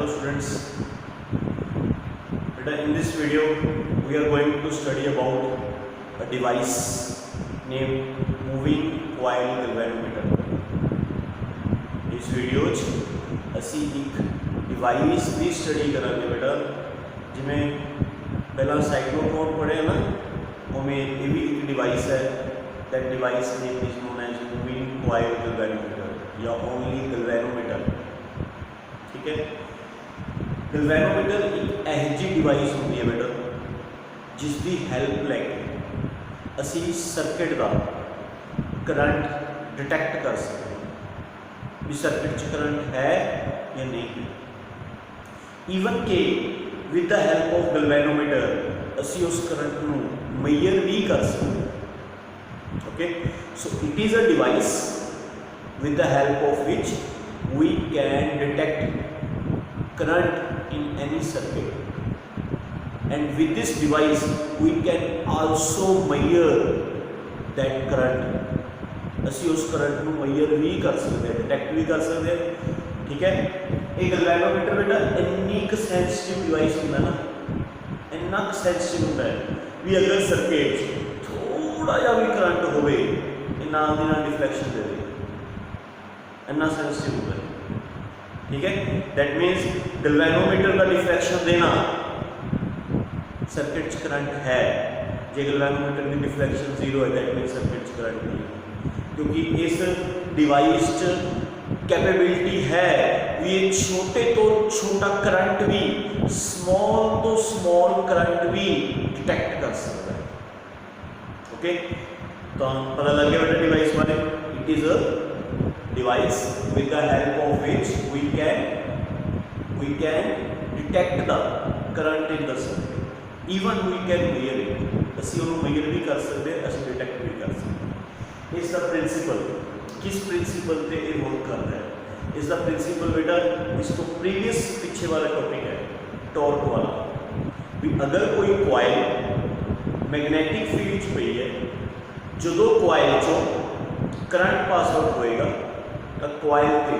Hello students, in this video we are going to study about a device named moving coil galvanometer. इस video असी एक device की study करांगे बेटा, जिमें पहला साइक्लोट्रॉन पढ़े ना, उमें ये भी एक डिवाइस है. That device name is known as moving coil galvanometer या ओनली गैल्वेनोमीटर. ठीक है, गैल्वेनोमीटर एक ऐसी डिवाइस होती है बेटा जिसकी हेल्प लैके असी सर्किट का करंट डिटेक्ट कर सकते हैं भी सर्किट च करंट है या नहीं है. ईवन के with the help of galvanometer असी उस करंट को मेजर भी कर सकते हैं. Okay, so it is a device with the help of which we can detect current in any circuit, and with this device we can also measure that current. असी उस current को major भी कर सकते हैं, डिटेक्ट भी कर सकते हैं. ठीक है, एक गैल्वेनोमीटर बेटा इन्नी क सेंसिटिव डिवाइस होता है ना, इन्ना क सेंसिटिव होता है भी अगर सर्किट थोड़ा जा भी करंट होवे नाल दी नाल डिफ्लेक्शन दे दे, इतना सेंसिटिव होता है. ठीक है, दैट मीन्स गैल्वेनोमीटर का डिफ्लेक्शन देना सर्किट करंट है. जो गैल्वेनोमीटर की डिफ्लेक्शन जीरो है, दैट मीन्स सर्किट करंट नहीं है, क्योंकि इस डिवाइस कैपेबिलिटी है भी ये छोटे तो छोटा करंट भी, स्मॉल तो स्मॉल करंट भी डिटेक्ट कर सकता है. ओके, तो पता लग गया बेटा डिवाइस बारे. It is a device with the help of which we can detect the current in the circuit. Even we can measure it. असी उन्हें measure भी कर सकते हैं, असी detect भी कर सकते हैं. Is the principle, किस principle पे ये work कर रहा है? Is the principle बेटा इसको previous पीछे वाला टॉपिक है टॉर्क वाला. भी अगर कोई coil magnetic field पे है, जो coil चो करंट पास आउट होएगा तो कॉइल पे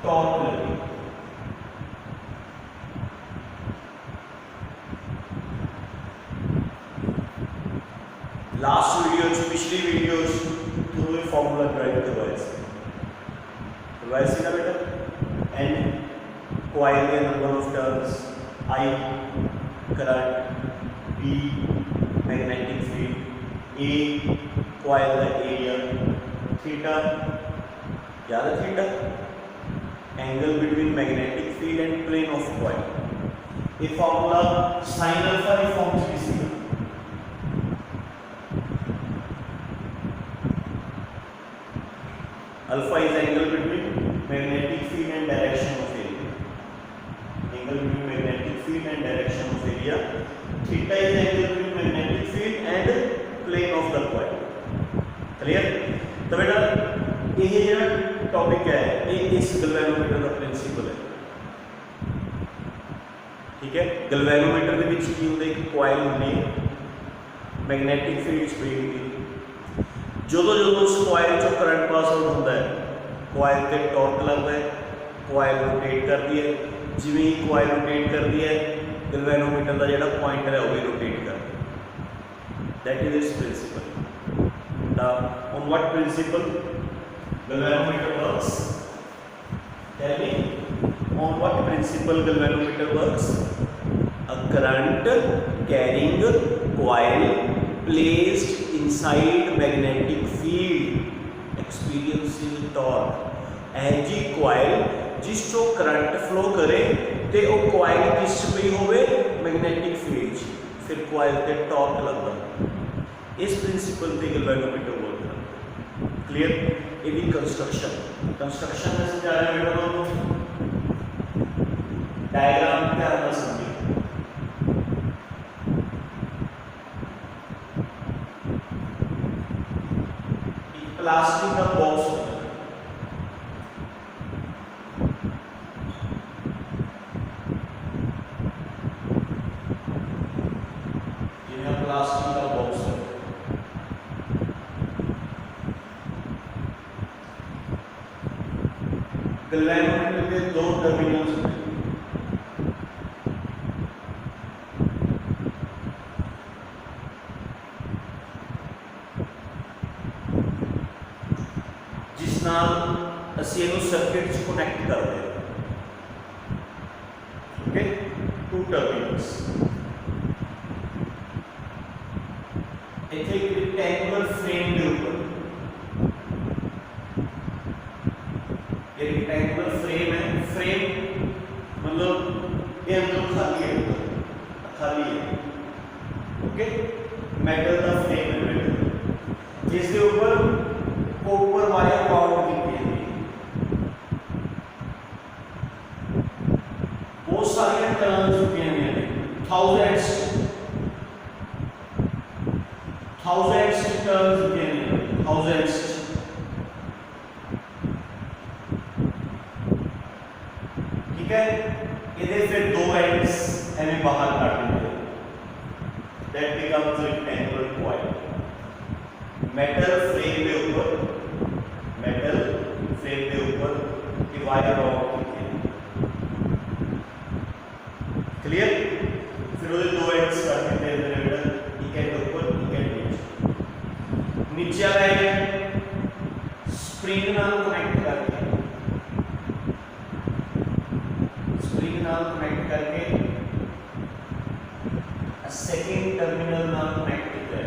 टॉर्क लगेगी. लास्ट वीडियो पिछली वीडियो थ्रू ये फॉर्मूला ड्राइव करवाया सी ना बेटा. एन कॉइल के number of turns, I current, B magnetic field, A coil का एरिया, थीटा याद है, theta angle between magnetic field and plane of coil. ये फॉर्मूला साइन अल्फा की फॉर्म में किसी का alpha is angle between magnetic field and direction of area. Angle between magnetic field and direction of area. Theta is angle between magnetic field and plane of the coil. Clear? तो बेटा ये जो topic है ये इस galvanometer का principal है. ठीक है, गैल्वेनोमीटर के बीच की होंगे एक कॉइल होनी मैग्नेटिक फील्ड पे जो उस कॉइल चो करंट पास आउट होता है, कॉइल पे टॉर्क लगता है, कॉइल रोटेट करती है. जिवें ही कॉइल रोटेट करती है गैल्वेनोमीटर का जो पॉइंटर है वो भी रोटेट करता है. That is its principle. On what principle galvanometer works? Tell me, on what principle galvanometer works? A current carrying coil placed inside magnetic field experiences torque. ऐसी coil जिस चो करंट फ्लो करे ते वो coil किस पे होवे मैग्नेटिक फील्ड, फिर coil ते टॉर्क लगता. इस प्रिंसिपल पे गैल्वेनोमीटर वर्क करता है. क्लियर? ये भी कंस्ट्रक्शन में समझा रहे हैं बेटा. डायग्राम क्या है समझिए. एक प्लास्टिक का बॉक्स होता है, ये प्लास्टिक का बॉक्स है. गैल्वेनोमीटर के दो टर्मिनल्स होते हैं. ਜਿਸ ਨਾਲ ਅਸੀਂ ਇਹਨੂੰ ਸਰਕਟ 'ਚ ਕਨੈਕਟ ਕਰਦੇ ਹਾਂ। ਓਕੇ, 2 ਟਰਮੀਨਲਸ। ਇੱਥੇ ਇੱਕ ਰੈਕਟੈਂਗੂਲਰ ਫਰੇਮ ਦੇ ਉੱਪਰ एक रेक्टेंगुलर फ्रेम है। फ्रेम मतलब ये अंदर खाली है, खाली है। ओके, मेटल का फ्रेम है, मेटल जिसके ऊपर कॉपर वायर पाउडर की है। बहुत सारी टर्म्स होती हैं, थाउजेंड्स टर्म्स होती हैं, थाउजेंड्स। ठीक है, ये फिर 2 एंड्स हमें बाहर काट देंगे, that becomes rectangular coil. Metal frame के ऊपर, मेटल फ्रेम के ऊपर डिवाइडर रॉड क्लियर। फिर वो 2 एंड्स काट देते हैं मेटल, एक एंड ऊपर एक एंड नीचे। नीचे आ गए स्प्रिंग नाल कनेक्ट करके, कनेक्ट करके सेकेंड टर्मिनल नाल कनेक्ट किया।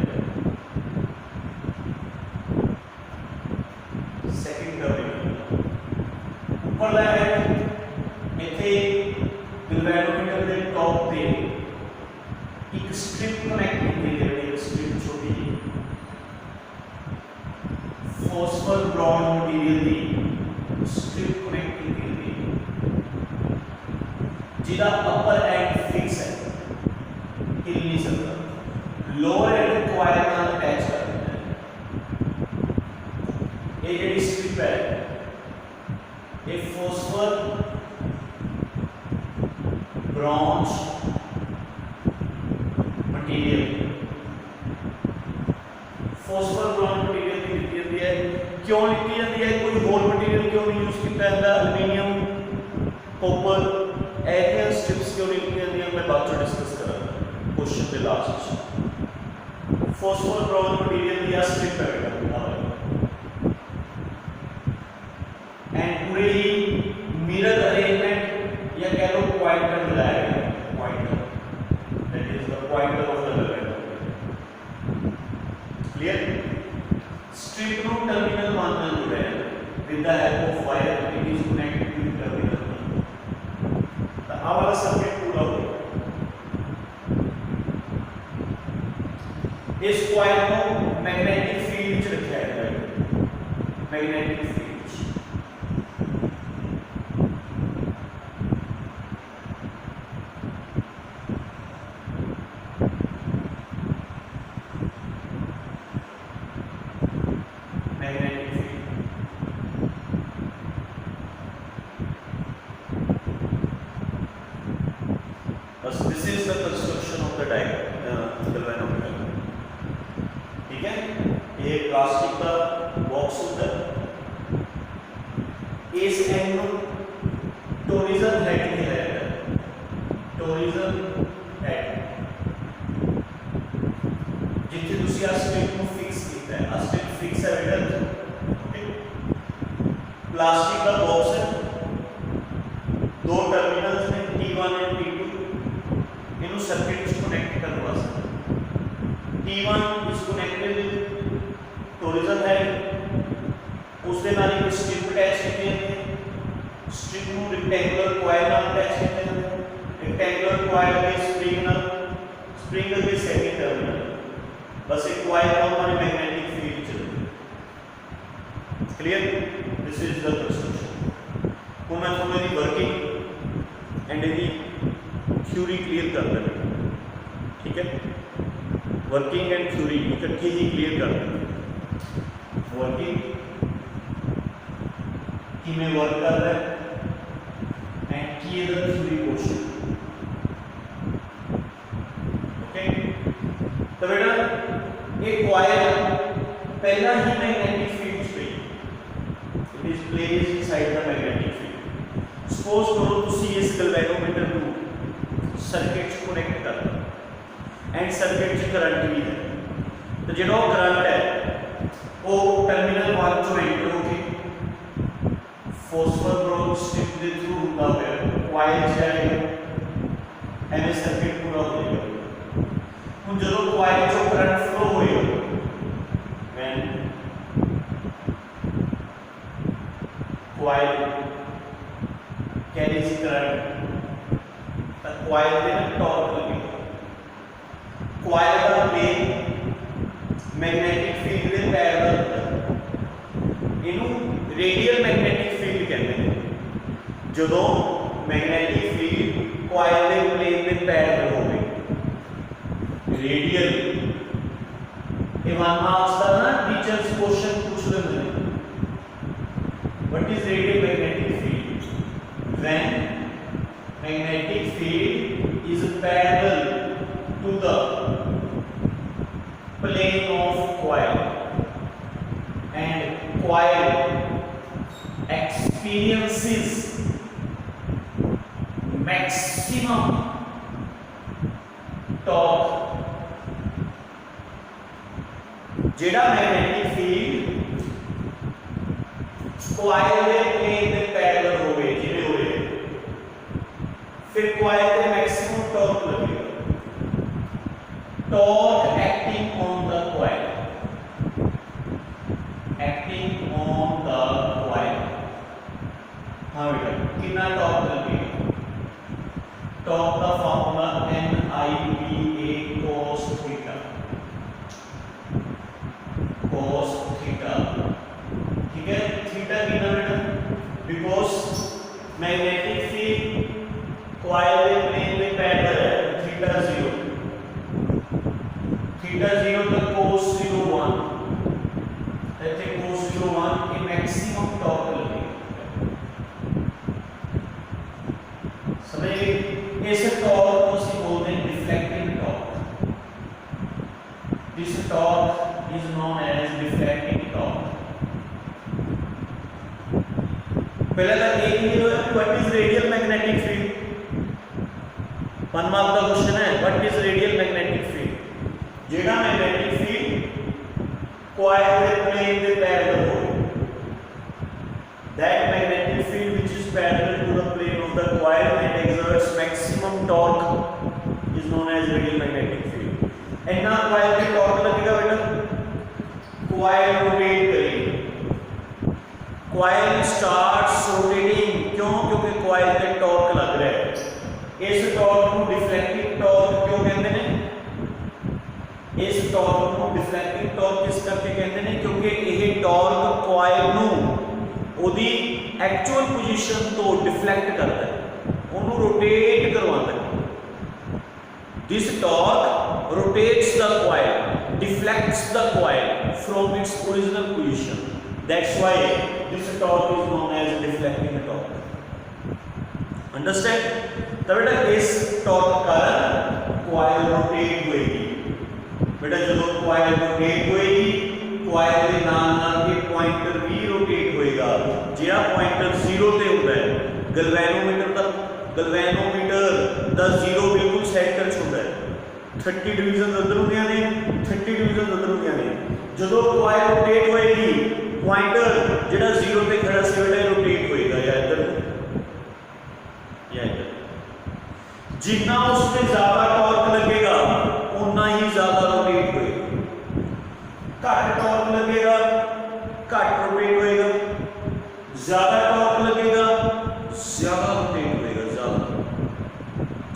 सेकेंड टर्मिनल ऊपर है, इथे गैल्वेनोमीटर के टॉप पे एक स्ट्रिप कनेक्ट की गई है, एक स्ट्रिप छोटी फॉस्फर ब्रॉन्ज मटीरियल की स्ट्रिप कनेक्ट की गई जिसका अपर एंड फिक्स है, हिल नहीं सकता। लोअर एंड कॉइल नाल अटैच कर देना है। ये जेडी स्ट्रिप है, ये phosphor bronze material, phosphor bronze material की लिखी जाती है। क्यों लिखी जाती है, कोई होल मटीरियल क्यों नहीं यूज किया जाता, एल्यूमीनियम, कॉपर, एरियल स्ट्रिप्स क्यों नहीं लिखी जाती है, मैं बाद में डिस्कस करूंगा क्वेश्चन के लास्ट। फॉस्फर ब्रॉन्ज मटीरियल या स्ट्रिप है एंड पूरे ही मिरर अरेंजमेंट या कह लो पॉइंटर मिलाया गया, pointer, that is the pointer of the galvanometer. Clear. Strip नो टर्मिनल मानना जुड़े हैं with the help of wire, it is connected with terminal. आवाज सर्किट पूरा हो गया। इस कॉइल को मैग्नेटिक फील्ड च रखा है, magnetic field. Magnetic field this is the construction of the galvanometer। ठीक है, ये प्लास्टिक का बॉक्स होता है, इस एंड टोरिजन हेड की है, टोरिजन हेड जिथे तुसी आ स्ट्रिप को फिक्स कीता है, आ स्ट्रिप फिक्स है बेटा। प्लास्टिक का बॉक्स है, 2 टर्मिनल्स ने T1 एंड T2, सर्किट को कनेक्ट करने वास्ते T1 is connected with torsion head, उसके नाल एक स्ट्रिप अटैच की जाती है, स्ट्रिप को रेक्टेंगुलर कॉइल नाल अटैच किया जाता है, रेक्टेंगुलर कॉइल के स्प्रिंग नाल, स्प्रिंग के सेकेंड टर्मिनल, बस एक कॉइल का हमारे मैग्नेटिक फील्ड चलती है। Clear, this is the construction. को मैं थोड़ी the working and the theory clear कर दें, ठीक है। वर्किंग एंड थ्योरी इकट्ठी ही क्लियर कर दें। वर्किंग कि मैं वर्क कर रहा है एंड की द थ्योरी क्वेश्चन। ओके, तो बेटा एक कॉइल पहला ही मैग्नेटिक फील्ड पे, it is placed inside the magnetic field. Suppose करो तुसी इस गैल्वेनोमीटर को सर्किट कनेक्ट कर एंड सर्किट करंट भी है, तो जो करंट है वो टर्मिनल 1 चो एंटर होके ਫੋਸਫਰ ਬ੍ਰੋਕ ਸਟ੍ਰਿਪ ਦੇ ਥਰੂ ਹੁੰਦਾ ਹੋਇਆ ਕੁਆਇਲ ਚਾਹੇ ਐਵੇਂ ਸਰਕਟ ਪੂਰਾ ਹੋ ਜਾਏਗਾ। ਹੁਣ ਜਦੋਂ ਕੁਆਇਲ ਚੋਂ ਕਰੰਟ ਫਲੋ ਹੋਏਗਾ when coil carries current ਤਾਂ coil ਦੇ ਨਾਲ ਟਾਰਕ ਲੱਗੇਗਾ। coil ਦਾ ਪਲੇਨ ਮੈਗਨੈਟਿਕ ਫੀਲਡ ਦੇ ਪੈਰਲਲ ਇਹਨੂੰ ਰੇਡੀਅਲ ਮੈਗਨੈਟਿਕ ਫੀਲਡ ਕਹਿੰਦੇ ਨੇ। ਜਦੋਂ ਮੈਗਨੈਟਿਕ ਫੀਲਡ coil ਦੇ ਪਲੇਨ ਦੇ ਪੈਰਲਲ ਹੋਵੇ ਰੇਡੀਅਲ। ਇਹ 1 ਮਾਰਕਸ ਦਾ ਨਾ ਟੀਚਰਸ ਕੁਐਸਚਨ ਪੁੱਛ ਲੈਂਦੇ ਨੇ what is radial magnetic field? When magnetic field is parallel to the plane of coil and coil experiences maximum torque। जेड़ा मैग्नेटिक फील्ड coil ਦੇ plane ਦੇ ਪੈਰਲਲ ਹੋਵੇ ਜਿਵੇਂ ਹੋਵੇ ਫਿਰ coil ਤੇ ਮੈਕਸਿਮਮ ਟਾਰਕ ਲੱਗੇਗਾ। torque acting on the coil हाँ बेटा कितना टॉर्क लगेगा। टॉर्क का फॉर्मूला NIPA cos थीटा ठीक है। थीटा कितना बेटा बिकॉज मैग्नेटिक फील्ड कॉइल के प्लेन में पैरेलल है थीटा 0 तक cos 0 1 ऐसे cos 0 1 के मैक्सिमम टॉर्क लगेगा। समझ गए। इस टॉर्क को ਅਸੀਂ बोलते हैं deflecting torque. This torque is known as deflecting torque. पहला तो एक ही what is radial magnetic field. 1 mark का क्वेश्चन है what is radial magnetic field. जेड़ा मैग्नेटिक फील्ड कॉइल के प्लेन के पैरेलल हो that magnetic field which is parallel to the plane of the coil and exerts maximum torque is known as radial magnetic field। इतना coil पे torque लगेगा बेटा coil rotate करेगी। coil starts rotating क्यों क्योंकि coil पे torque लग रहा है। इस torque को deflecting torque क्यों कहते हैं। इस torque को deflecting torque किस करके कहते हैं क्योंकि ये torque coil ਨੂੰ ਉਹਦੀ ਐਕਚੁਅਲ ਪੋਜੀਸ਼ਨ ਤੋਂ ਡਿਫਲੈਕਟ ਕਰਦਾ ਹੈ ਉਹਨੂੰ ਰੋਟੇਟ ਕਰਵਾਉਂਦਾ ਹੈ। This torque rotates the coil deflects the coil from its original position that's why this torque is known as deflecting torque। understand ਤਾਂ ਬੇਟਾ ਇਸ ਟਾਰਕ ਕਾਰਨ coil rotate ਹੋਏਗੀ। ਬੇਟਾ ਜਦੋਂ coil rotate ਹੋਏਗੀ coil ਦੇ ਨਾਲ के पॉइंटर भी रोटेट होएगा। ਜਿਹੜਾ पॉइंटर 0 ਤੇ ਹੁੰਦਾ ਹੈ ਗਲਵੈਨੋਮੀਟਰ ਦਾ 0 ਬਿਲਕੁਲ ਸੈਂਟਰ 'ਚ ਹੁੰਦਾ ਹੈ। 30 ਡਿਵੀਜ਼ਨਸ ਅੰਦਰ ਹੁੰਦੀਆਂ ਨੇ 30 ਡਿਵੀਜ਼ਨਸ ਅੰਦਰ ਹੁੰਦੀਆਂ ਨੇ। ਜਦੋਂ coil rotate ਹੋਏਗੀ पॉइंटर ਜਿਹੜਾ 0 ਤੇ ਖੜਾ ਸੀ ਉਹਦਾ rotate ਹੋਏਗਾ ਜਾਂ ਇੱਧਰ ਜਾਂ ਇੱਧਰ। ਜਿੰਨਾ ਉਸ ਤੇ ਜ਼ਿਆਦਾ ਟਾਰਕ ਲੱਗੇਗਾ ਉਨਾ ਹੀ ਜ਼ਿਆਦਾ rotate ਹੋਏਗਾ। घट टॉर्क लगेगा घट रोटेट होएगा। ज्यादा टॉर्क लगेगा ज्यादा रोटेट होएगा। ज्यादा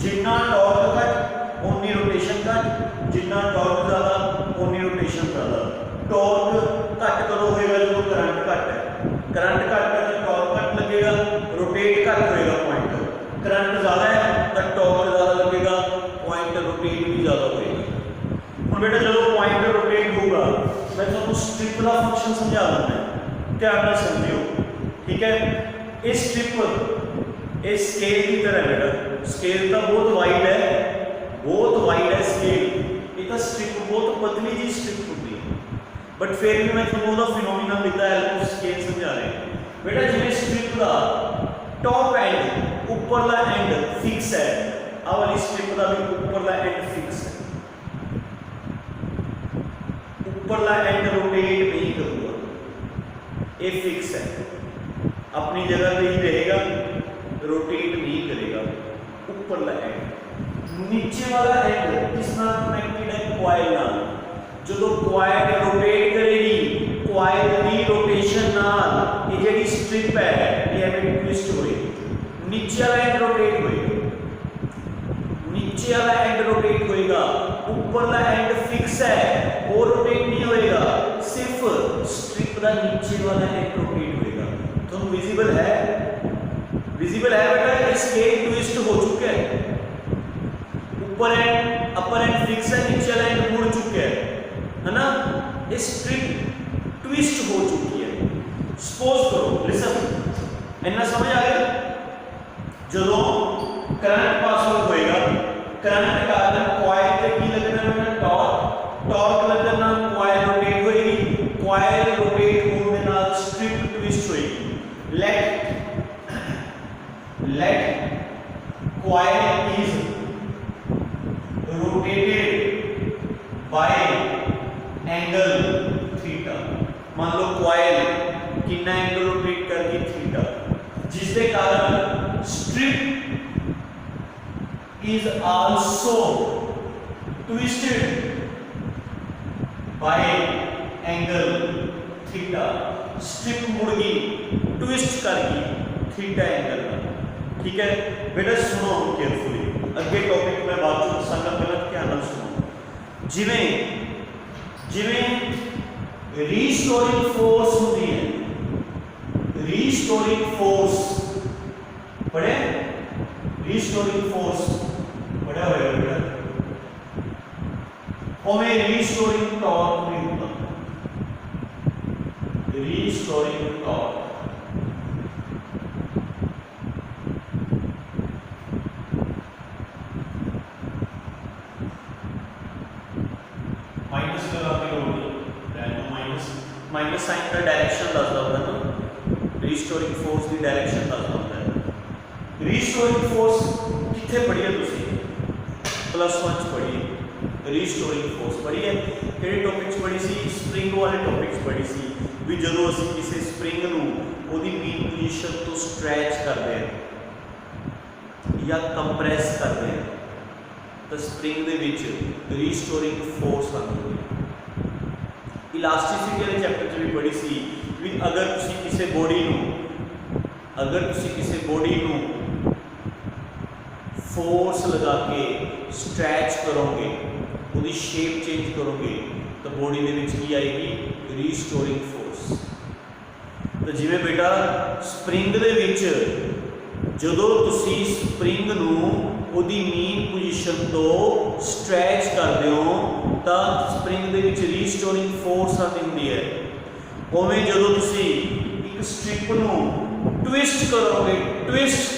जितना टॉर्क घट उतनी रोटेशन घट जितना टॉर्क ज्यादा उतनी रोटेशन ज्यादा। टॉर्क घट करो होएगा जब करंट घट है। करंट घट है तो टॉर्क घट लगेगा रोटेट घट होएगा पॉइंटर। करंट ज्यादा है तो टॉर्क ज्यादा लगेगा पॉइंटर रोटेट भी ज्यादा होएगा। ਹੁਣ बेटा जो पॉइंटर रोटेट होगा मैं तुमको स्ट्रिप का फंक्शन समझा देना है ध्यान ਨਾਲ समझियो ठीक है। इस स्ट्रिप इस स्केल की तरह बेटा स्केल तो बहुत वाइड है स्केल। ये तो स्ट्रिप बहुत पतली जी स्ट्रिप होती है बट फिर भी मैं तुमको ਉਹਦਾ फिनोमिना लिखा है उस स्केल समझा रहे हैं बेटा। जिवें स्ट्रिप का टॉप एंड ऊपरला एंड फिक्स है आ वाली स्ट्रिप का भी ऊपरला एंड फिक्स है। ऊपरला एंड रोटेट नहीं करूंगा ये फिक्स है। अपनी जगह पे ही रहेगा, रोटेट नहीं करेगा। ऊपरला एंड, नीचे वाला एंड किस नाल कनेक्टेड है? कॉइल नाल। जो कॉइल रोटेट करेगी, कॉइल की रोटेशन नाल ये जेडी स्ट्रिप है ये एवें ट्विस्ट होएगी, नीचे वाला एंड रोटेट होएगा, नीचे वाला एंड रोटेट होएगा, ऊपरला एंड फिक्स है वो रोटेट नहीं होएगा, सिर्फ स्ट्रिप का नीचे वाला एंड रोटेट होएगा। तो विजिबल है, विजिबल है बेटा, इसके ट्विस्ट हो चुके हैं, ऊपर एंड अपर एंड फिक्स है, नीचे वाला एंड मुड़ चुके हैं, है ना, ये स्ट्रिप ट्विस्ट हो चुकी है। सपोज करो, लिसन, इतना समझ आ गया? जो करंट पास आउट होएगा, करंट कारण कॉइल ते की लगना है? टॉर्क, टॉर्क लगन नाल कॉइल रोटेट होएगी, कॉइल रोटेट होने दे नाल स्ट्रिप ट्विस्ट होएगी। Let coil is rotated by angle theta. मान लो कॉइल कितना एंगल रोटेट करगी? थीटा, जिसके कारण strip is also twisted by angle theta। Strip मुड़गी, ट्विस्ट करगी थीटा एंगल में। ठीक है बेटा, सुनो केयरफुली, अगे टॉपिक में बात दसांगा, पहले ध्यान नाल सुनो। जिवें जिवें रीस्टोरिंग फोर्स होती है, रीस्टोरिंग फोर्स पढ़े, रीस्टोरिंग फोर्स बड़ा होगा बेटा, हमें रीस्टोरिंग टॉर्क भी होगा, रीस्टोरिंग टॉर्क। माइनस लगाने की लोड़ नहीं, माइनस साइन का डायरेक्शन दसदा होगा ना, रीस्टोरिंग फोर्स की डायरेक्शन दसदा होता है। रीस्टोरिंग फोर्स कितने पढ़ी है तुसी? +1 पढ़ी है, रीस्टोरिंग फोर्स पढ़ी है। किहड़े टॉपिक्स पढ़ी सी? स्प्रिंग वाले टॉपिक्स पढ़ी सी, भी जदों असीं किसी स्प्रिंग नूं ओहदी मीन पोजीशन तो स्ट्रैच करदे हैं या कंप्रेस करदे हैं तो स्प्रिंग दे विच रीस्टोरिंग फोर्स आती है। इलास्टिसिटी वाले चैप्टर च भी पढ़ी सी भी अगर तुसीं किसी बॉडी नूं, अगर तुसीं किसी बॉडी नूं फोर्स लगा के स्ट्रैच करोगे, उसकी शेप चेंज करोगे तो बॉडी दे विच की आएगी? Restoring force. तो जिवें बेटा स्प्रिंग दे विच जदों तुसीं स्प्रिंग नूं उहदी मीन पोजीशन तो स्ट्रैच करदे हो तो स्प्रिंग दे विच रीस्टोरिंग फोर्स आती हुंदी है। उवें जदों तुसीं एक स्ट्रिप नूं ट्विस्ट करोगे, ट्विस्ट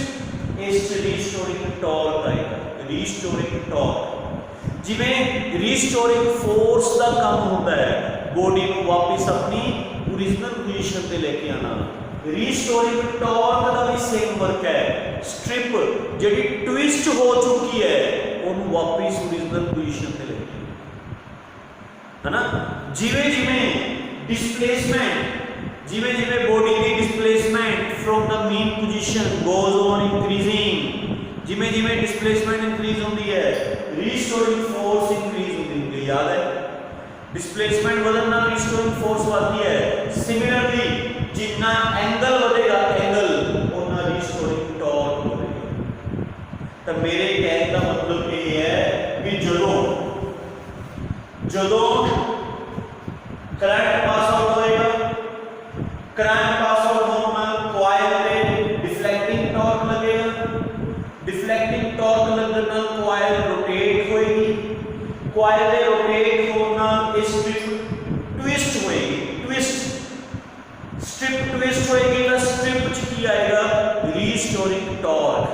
इस रीस्टोरिंग टॉर्क आएगा, रीस्टोरिंग टॉर्क। जिवें रीस्टोरिंग फोर्स का काम होता है बॉडी को वापस अपनी ओरिजिनल पोजीशन पे लेके आना, रीस्टोरिंग टॉर्क का भी सेम वर्क है। स्ट्रिप जिहड़ी ट्विस्ट हो चुकी है उन्हें वापस ओरिजिनल पोजीशन पे लेके, है ना। जिवें जिवें डिस्प्लेसमेंट, जिवें जिवें बॉडी की displacement from the mean position goes on increasing, जिवें जिवें डिस्प्लेसमेंट इंक्रीज होती है रीस्टोरिंग फोर्स इंक्रीज होती है। याद है, डिस्प्लेसमेंट बदलने नाल रीस्टोरिंग फोर्स बढ़ती है। सिमिलरली जितना एंगल बढ़ेगा एंगल उतना रीस्टोरिंग टॉर्क बढ़ेगा। तो मेरे कहने का मतलब ये है कि जदों करंट पास आउट होएगा, करंट पास आउट होने नाल कॉइल पे डिफ्लेक्टिंग टॉर्क लगेगा, डिफ्लेक्टिंग टॉर्क लगने नाल कॉइल रोटेट होएगी, कॉइल दे रोटेट होने नाल स्ट्रिप ट्विस्ट होएगी, ट्विस्ट स्ट्रिप ट्विस्ट होएगी तो स्ट्रिप च की आएगा? Restoring torque.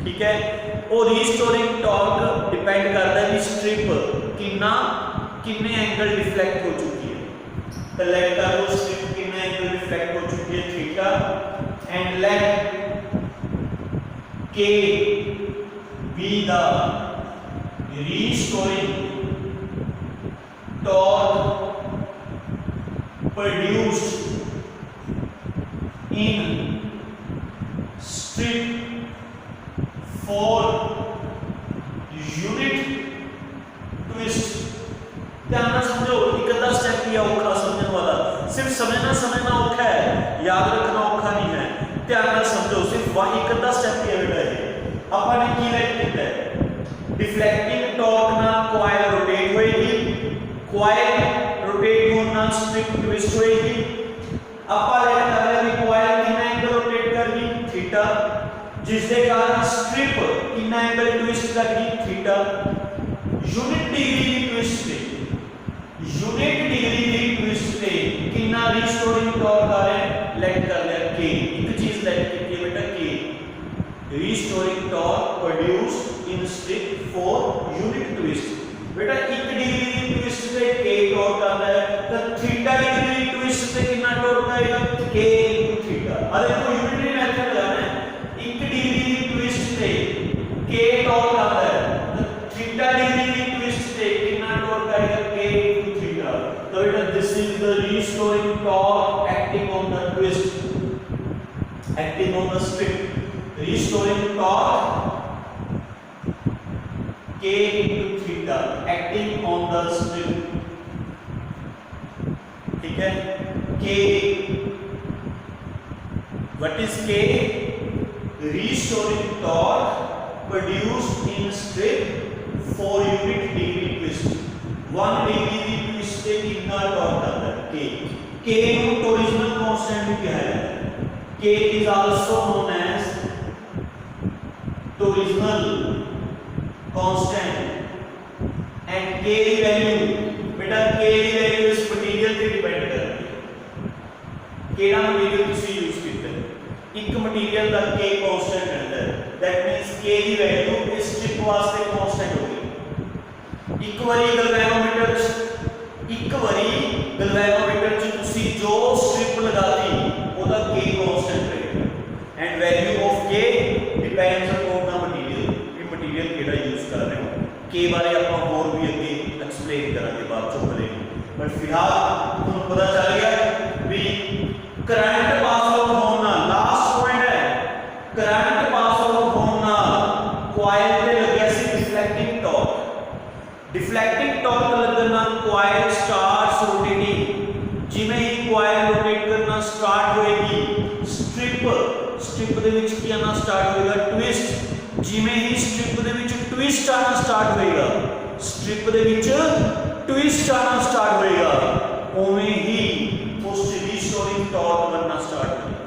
ठीक है, वो रीस्टोरिंग टॉर्क डिपेंड करता है कि स्ट्रिप कितने एंगल डिफ्लेक्ट हो चुकी है। तो लेट कर स्ट्रिप कितने एंगल डिफ्लेक्ट हो चुकी है? Theta. And let K be the restoring torque produced in strip for unit twist। ध्यान ना समझो, एक अद्धा स्टेप ही औखा समझने वाला, सिर्फ समझना औखा है, याद रखना औखा नहीं है। ध्यान ना समझो, सिर्फ वही एक अद्धा स्टेप ही है बेटा ये। अपन ने की लेट किया है डिफ्लेक्टिंग टॉर्क ना कॉइल रोटेट होएगी, कॉइल रोटेट होना स्ट्रिप ट्विस्ट होएगी। अपन लेट कर रहे हैं कॉइल कितना एंगल रोटेट करगी थीटा, जिसके कारण स्ट्रिप कितना एंगल ट्विस्ट करगी थीटा। यूनिट डिग्री की ट्विस्ट पे, यूनिट डिग्री की ट्विस्ट पे कितना रीस्टोरिंग टॉर्क आ रहा है, लेट कर लिया के। एक चीज लेट की है बेटा के, restoring torque produced in strip for unit twist. बेटा एक डिग्री की ट्विस्ट पे के टॉर्क आता है, तो थीटा डिग्री की ट्विस्ट पे कितना टॉर्क आएगा, के इनटू थीटा। अरे तो यूनिटरी मेथड लगाना है, एक डिग्री की ट्विस्ट पे के टॉर्क आता है, तो थीटा डिग्री की ट्विस्ट पे कितना टॉर्क आएगा, के इनटू थीटा। तो बेटा this is the restoring torque acting on the twist, acting on the strip. Restoring torque K into theta acting on the strip, ठीक है। K, what is K? Restoring torque produced in strip for unit degree twist। 1 degree की twist पे कितना torque आता है, K। K को torsional constant भी कहा जाता है। K is also known as torsional constant and K value, बेटा K value इस मटेरियल पे डिपेंड करती है, केड़ा मटेरियल तुसी यूज कीता है, एक मटेरियल दा K कांस्टेंट रहता है, दैट मींस K की वैल्यू इस स्ट्रिप वास्ते कांस्टेंट होगी। एक बारी गैल्वेनोमीटर च तुसी जो स्ट्रिप लगाती ओदा K कांस्टेंट रहेगा, and value of K depends upon material केड़ा यूज कर रहे हो। के बारे आप और भी अगे एक्सप्लेन करेंगे बाद चो करेंगे, पर फिलहाल तुमको पता चल गया भी करंट पास आउट होना, लास्ट पॉइंट है करंट पास आउट होना कॉइल पे लगे सी डिफ्लेक्टिंग टॉर्क। डिफ्लेक्टिंग टॉर्क लगना कॉइल स्टार्ट्स रोटेटिंग, जिवें ही कॉइल रोटेट करना स्टार्ट होएगी स्ट्रिप दे विच की आना स्टार्ट होएगा ट्विस्ट। जिवें ही स्ट्रिप दे विच ट्विस्ट आना स्टार्ट होएगा, स्ट्रिप दे विच ट्विस्ट आना स्टार्ट होएगा, ओवें ही उस रीस्टोरिंग टॉर्क बनना स्टार्ट होएगा।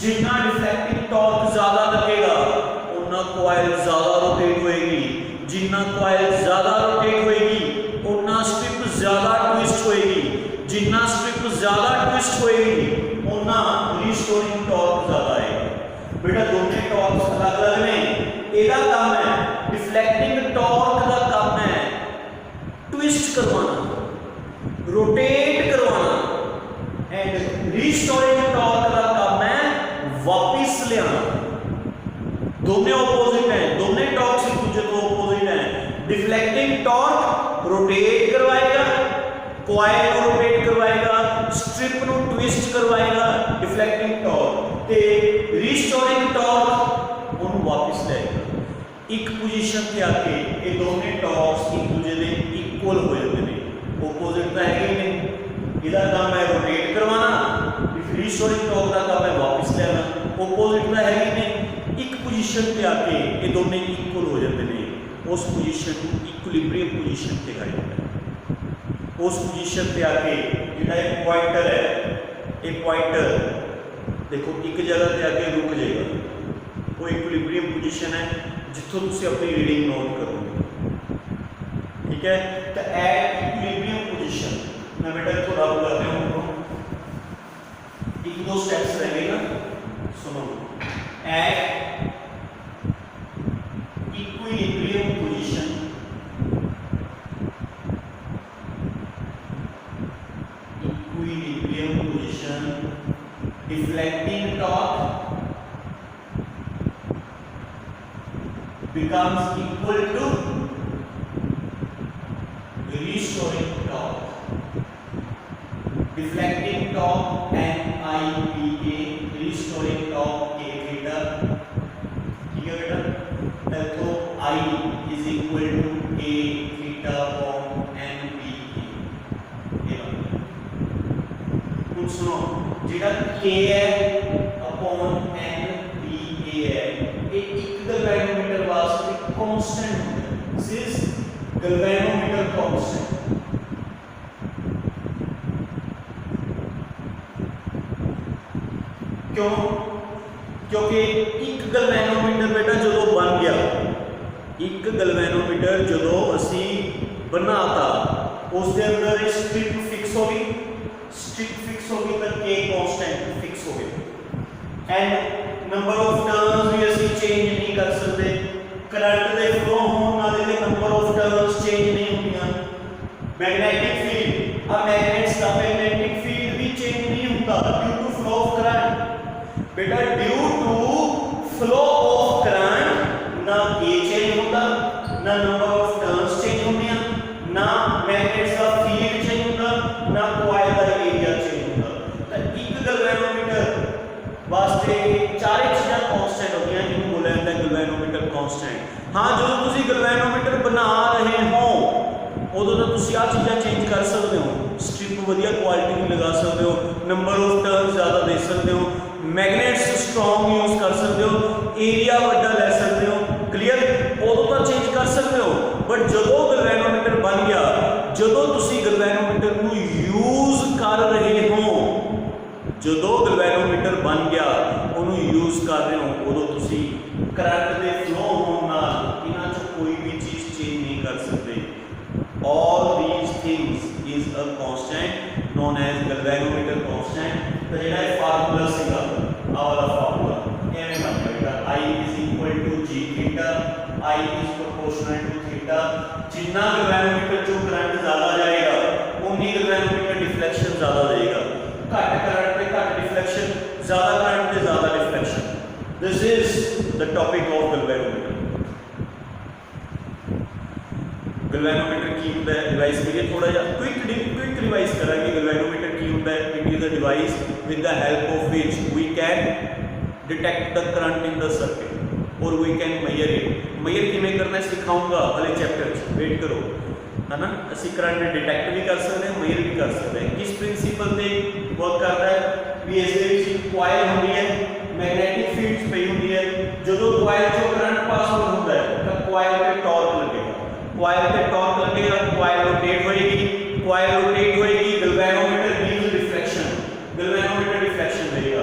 जितना डिफ्लेक्टिंग टॉर्क ज्यादा लगेगा उतना कॉइल ज्यादा रोटेट होएगी, जितना कॉइल ज्यादा रोटेट होएगी उतना स्ट्रिप ज्यादा ट्विस्ट होएगी, जितना स्ट्रिप ज्यादा ट्विस्ट होएगी उतना रीस्टोरिंग टॉर्क ज्यादा आएगा। बेटा दोनों टॉर्क अलग अलग ने, एदा काम है डिफ्लेक्टिंग टॉर्क का काम है ट्विस्ट करवाना, रोटेट करवाना, एंड रीस्टोरिंग टॉर्क का काम है वापस ले आना। दोनों ऑपोजिट हैं, दोनों टॉर्क एक दूसरे को ऑपोजिट हैं। डिफ्लेक्टिंग टॉर्क रोटेट करवाएगा, कॉइल को रोटेट करवाएगा, स्ट्रिप को ट्विस्ट करवाएगा डिफ्लेक्टिंग टॉर्क, ते रीस्टोरिंग टॉर्क उन वापस लाएगा। एक पोजीशन पे आके ये दोनों टॉर्क्स एक दूसरे दे इक्वल हो जाते हैं, ऑपोजिट तो है ही नहीं। इधर काम है रोटेट करवाना, रीस्टोरिंग टॉर्क का काम है वापस लाना, ऑपोजिट तो है ही नहीं। एक पोजीशन पे आके ये दोनों इक्वल हो जाते हैं, उस पोजीशन को इक्विलिब्रियम पोजीशन पे कहा जाता है। उस पोजीशन पे आके जिहड़ा एक पॉइंटर है, एक पॉइंटर देखो एक जगह पे आके रुक जाएगा, वो इक्विलिब्रियम पोजीशन है जिथों तुसी अपनी रीडिंग नोट करोगे, ठीक है। तो एट इक्विलिब्रियम पोजीशन मैं बेटा इसको रब करते हूँ, एक दो स्टेप्स रहेंगे ना, सुनो। At equilibrium position, equilibrium position deflecting torque becomes equal to restoring torque. Deflecting torque NIP जिहड़ा K है अपॉन NBA है ये एक गैल्वेनोमीटर वास्ते कांस्टेंट होंदा है। This is galvanometer constant. क्यों? क्योंकि एक गैल्वेनोमीटर बेटा जो बन गया, एक गैल्वेनोमीटर जो असी बनाता उसके अंदर स्ट्रिप फिक्स हो गई, स्ट्रिप फिक्स हो गई तो K कांस्टेंट फिक्स हो गया। एंड नंबर ऑफ टर्न्स भी असी चेंज नहीं कर सकते, करंट दे फ्लो होने नाल दे नंबर ऑफ टर्न्स चेंज नहीं होंदियां। मैग्नेटिक फील्ड आ मैग्नेट्स का मैग्नेटिक फील्ड भी चेंज नहीं होता due to flow of current. बेटा due to flow of current ना K चेंज होता, ना नंबर ऑफ टर्न्स चेंज होंदियां, ना मैग्नेट्स का फील्ड चेंज होता, ना कॉइल का एरिया चेंज होता। तो एक गैल्वेनोमीटर वास्ते चारे चीज़ां कांस्टेंट होंदियां, इहनूं बोलिया जांदा है गैल्वेनोमीटर कांस्टेंट। हाँ जो तुसी गैल्वेनोमीटर बना रहे हो उदों तो तुसी आ चीज़ां चेंज कर सकते हो, स्ट्रिप वधिया क्वालिटी की लगा सकते हो, नंबर ऑफ टर्न्स ज़्यादा दे सकते हो, मैग्नेट्स स्ट्रॉन्ग यूज कर सकते हो, एरिया वड्डा ले सकते हो। क्लियर? उदों तो चेंज कर सकते हो, बट जदों गैल्वेनोमीटर बन गया, जदों तुसी गैल्वेनोमीटर नूं यूज कर रहे हो, जदों गैल्वेनोमीटर बन गया उन्होंने यूज कर रहे हो, उदों तुसी करंट दे फ्लो होने नाल इन्हां चों कोई भी चीज़ चेंज नहीं कर सकते। All these things is a constant known as galvanometer constant। तो जेड़ा फार्मूला सीगा आ वाला फार्मूला एवें बन जाएगा I is equal to G theta, I is proportional to theta। जितना गैल्वेनोमीटर जो करंट ज़्यादा जाएगा उन्नी गैल्वेनोमीटर डिफ्लेक्शन ज़्यादा देगा, घट करंट पे घट डिफ्लेक्शन, ज़्यादा करंट पे ज़्यादा deflection. This is the topic of galvanometer. Galvanometer की होता है डिवाइस के लिए थोड़ा क्विक रिवाइज करेंगे। गैल्वेनोमीटर की होता है it is a device with the help of which we can detect the current in the circuit और we can measure it. Measure किमें करना सिखाऊंगा अगले चैप्टर वेट करो, है ना। असी करंट डिटेक्ट भी कर सकते हैं, मेजर भी कर सकते हैं। किस प्रिंसीपल से वर्क करता है भी इस दे विच कॉइल होंदी है, मैग्नेटिक फील्ड्स पई होंदी है, जो कॉइल जो करंट पास होता है तो कॉइल पे टॉर्क लगेगा, कॉइल पे टॉर्क लगेगा, कॉइल रोटेट होएगी, कॉइल रोटेट होएगी, galvanometer gives reflection, galvanometer deflection देगा।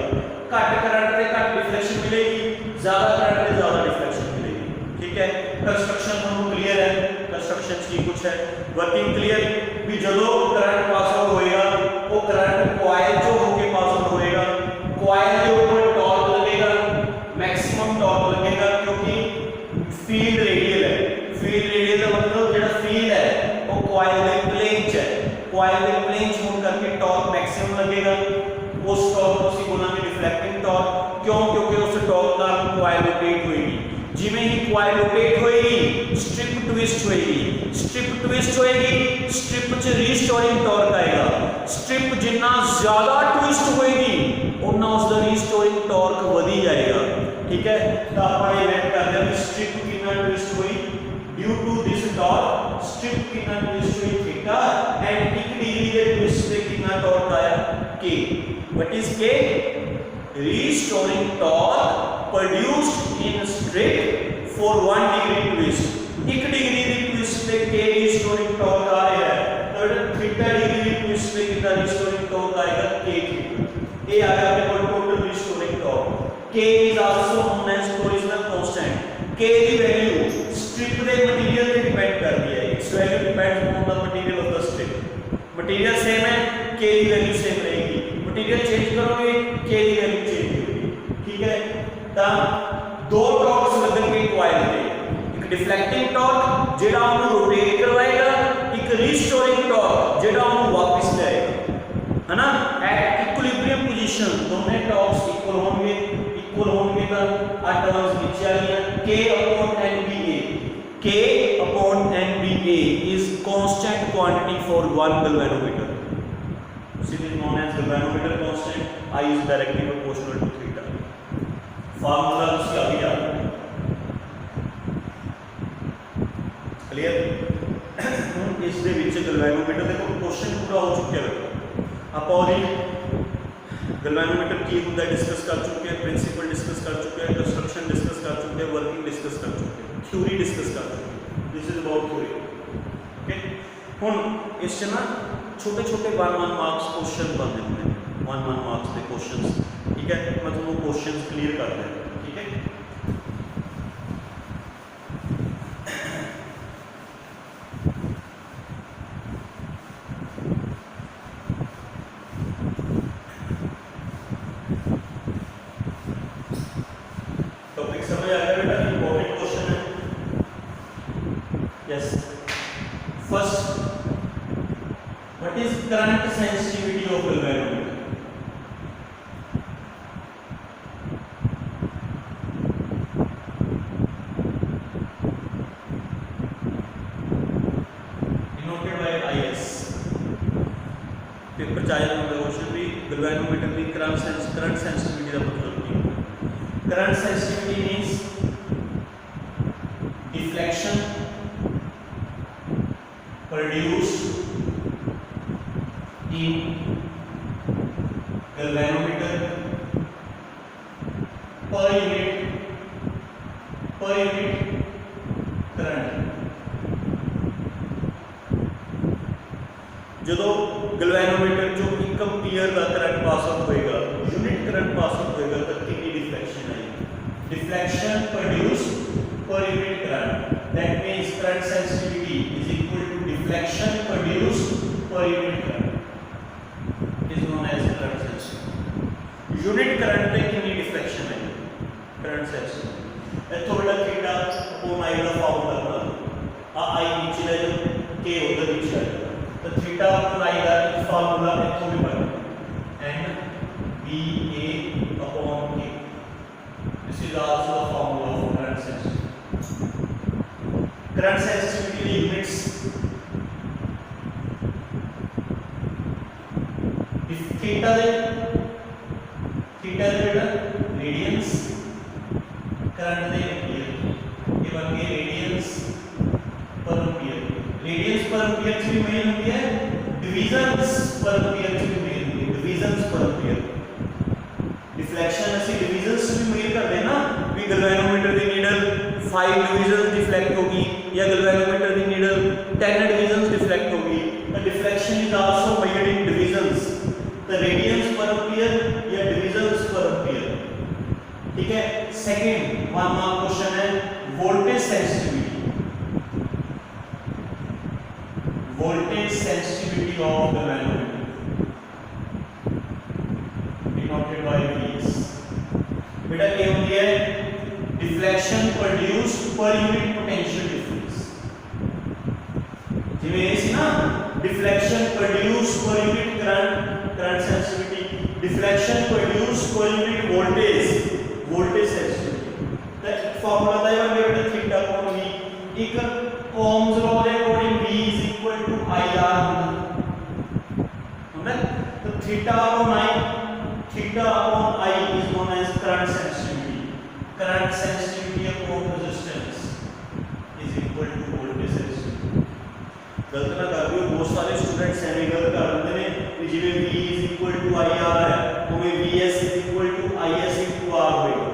घट करंट पे घट डिफ्लेक्शन मिलेगी, ज्यादा करंट पे ज्यादा डिफ्लेक्शन मिलेगी। ठीक है, कंस्ट्रक्शन ਤੁਹਾਨੂੰ क्लियर है? कंस्ट्रक्शन की कुछ है वर्किंग क्लियर भी ਜਦੋਂ करंट पास आउट होएगा वो करंट कॉइल जो होके पास आउट होएगा, कॉइल के ऊपर टॉर्क लगेगा, मैक्सिमम टॉर्क लगेगा क्योंकि फील्ड रेडियल है। फील्ड रेडियल का मतलब जो फील्ड है वो कॉइल के प्लेन च है, कॉइल के प्लेन च होने करके टॉर्क मैक्सिमम लगेगा। उस टॉर्क को ਅਸੀਂ बोलांगे रिफ्लेक्टिंग टॉर्क। क्यों? क्योंकि उस टॉर्क का कॉइल रोटेट होएगी, जिवें ही कॉइल रोटेट होएगी स्ट्रिप ट्विस्ट होएगी, स्ट्रिप ट्विस्ट होएगी, स्ट्रिप च रीस्टोरिंग टॉर्क आएगा। स्ट्रिप जितना ज्यादा ट्विस्ट होएगी उतना उसका रीस्टोरिंग टॉर्क वधी जाएगा। ठीक है, तो आप ये वेट करते हैं स्ट्रिप कितना ट्विस्ट हुई due to this torque, strip कितना ट्विस्ट हुई थीटा एंड 1 डिग्री के ट्विस्ट से कितना टॉर्क आया K। What is K? Restoring torque produced in strip for 1 degree twist. 1 degree की ट्विस्ट पे K रीस्टोरिंग टॉर्क आ रहा है, तो थीटा डिग्री की ट्विस्ट पे कितना रीस्टोरिंग टॉर्क आएगा K थीटा। ये आ गया अपने को total restoring torque. K is also known as torsional constant। K की वैल्यू स्ट्रिप के मटेरियल पे डिपेंड करती है, it's value depends on the material of the strip. Material same है K की वैल्यू सेम रहेगी, मटेरियल चेंज करोगे K की वैल्यू चेंज होगी। ठीक है, तो दो टॉर्क्स लगेंगे कॉइल पे, एक डिफ्लेक्टिंग टॉर्क जेड़ा उन्हें रोटेट करवाएगा, एक रीस्टोरिंग टॉर्क जेड़ा उन्हें वापस लाएगा, है ना। एट इक्विलिब्रियम पोजीशन दोनों टॉर्क्स इक्वल होंगे, इक्वल होंगे तो आ टर्म्स नीचे आ गया K upon NBA। K upon NBA is constant quantity for one galvanometer। This is known as galvanometer constant। I is directly proportional to theta। Formula उसका अभी याद है, क्लियर? इस दे विच गैल्वेनोमीटर देखो क्वेश्चन पूरा हो चुका है। आप और गैल्वेनोमीटर की होता है डिस्कस कर चुके हैं, प्रिंसिपल डिस्कस कर चुके हैं, कंस्ट्रक्शन डिस्कस कर चुके हैं, वर्किंग डिस्कस कर चुके हैं, थ्योरी डिस्कस कर चुके हैं। This is about theory. Okay, हुन इस च ना छोटे छोटे 1 मार्क्स क्वेश्चन बनते हैं, 1 मार्क्स के क्वेश्चंस। ठीक है, मैं तुमको क्वेश्चंस क्लियर कर दें। ठीक है, टॉपिक समझ आ गया बेटा? इंपॉर्टेंट क्वेश्चन है। Yes, first, what is current sensitivity of galvanometer? Denoted by IS। Paper चाहे क्वेश्चन भी गैल्वेनोमीटर की करंट सेंसिटिविटी का मतलब की current sensitivity means deflection produced in galvanometer per unit current। जो गैल्वेनोमीटर जो 1 एम्पीयर का करंट पास आउट होएगा, यूनिट करंट पास आउट होएगा, तो कितनी डिफ्लेक्शन आएगी? Deflection produced per unit current, that means current sensitivity is equal to deflection produced per unit current, is known as current sensitivity. Unit current पे कितनी deflection है current sensitivity? इथों बेटा theta upon I का formula बना लो, आई नीचे ले लो, के उधर नीचे आ जाएगा, तो थीटा अपॉन आई का एक फार्मूला इथों भी बन N B A upon K. This is also the formula of current sensitivity. Current sensitivity units theta दे बेटा रेडियंस, करंट दे एम्पीयर, ये बन गए radiance per ampere. Radiance per ampere से भी मेल होती है, डिवीजंस पर एम्पीयर से भी मेल होती है, डिवीजंस पर एम्पीयर। डिफ्लेक्शन ऐसे डिवीजंस से भी मेल कर देना भी गैल्वेनोमीटर दी नीडल 5 डिवीजंस डिफ्लेक्ट होगी या गैल्वेनोमीटर दी नीडल 10 डिवीजंस डिफ्लेक्ट होगी। The deflection is also measured in divisions, the radians per ampere या डिवीजंस पर एम्पीयर। ठीक है, सेकंड 1 मार्क क्वेश्चन है voltage sensitivity. Voltage sensitivity of galvanometer denoted by Vs। बेटा क्या होती है? Deflection produced per unit potential difference. जिਵੇਂ ਇਹ ਸੀ ਨਾ deflection produced per unit current sensitivity, deflection produced per unit voltage sensitivity. तो फार्मूला ਦਾ ਇਹ ਬਣ ਗਿਆ ਬੇਟਾ थीटा अपॉन V। एक ओम्स लॉ ਦੇ according V is equal to IR ਹੁੰਦਾ। तो theta upon I is known as current sensitivity। current sensitivity upon resistance is equal to voltage sensitivity। गलत ना कर दियो, बहुत सारे स्टूडेंट्स ऐसे गलत कर देते हैं कि जिਵੇਂ V is equal to IR है उमें VS is equal to IS into R होएगा।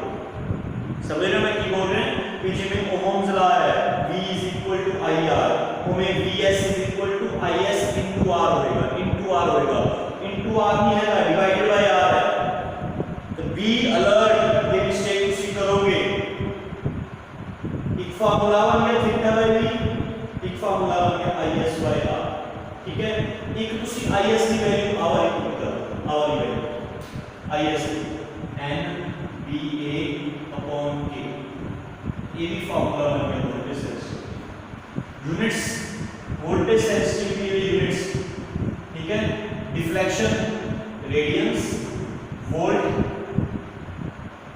समझ रहे हो मैं की बोल रहे हैं कि जिਵੇਂ ओम्स लॉ है V is equal to IR उमें VS is equal to IS into R होएगा, into R होएगा। into R नहीं है, डिवाइडेड बाय R है। तो बी अलर्ट, ये मिस्टेक ਤੁਸੀਂ करोगे। एक फार्मूला बन गया थीटा बाय V, एक फार्मूला बन गया IS बाय R। ठीक है, एक ਤੁਸੀਂ IS की वैल्यू आवर इक्वल करो, our value IS N BA upon K, ये भी फार्मूला बन गया voltage sensitivity. Units voltage sensitivity के यूनिट्स, ठीक है, deflection radians volt,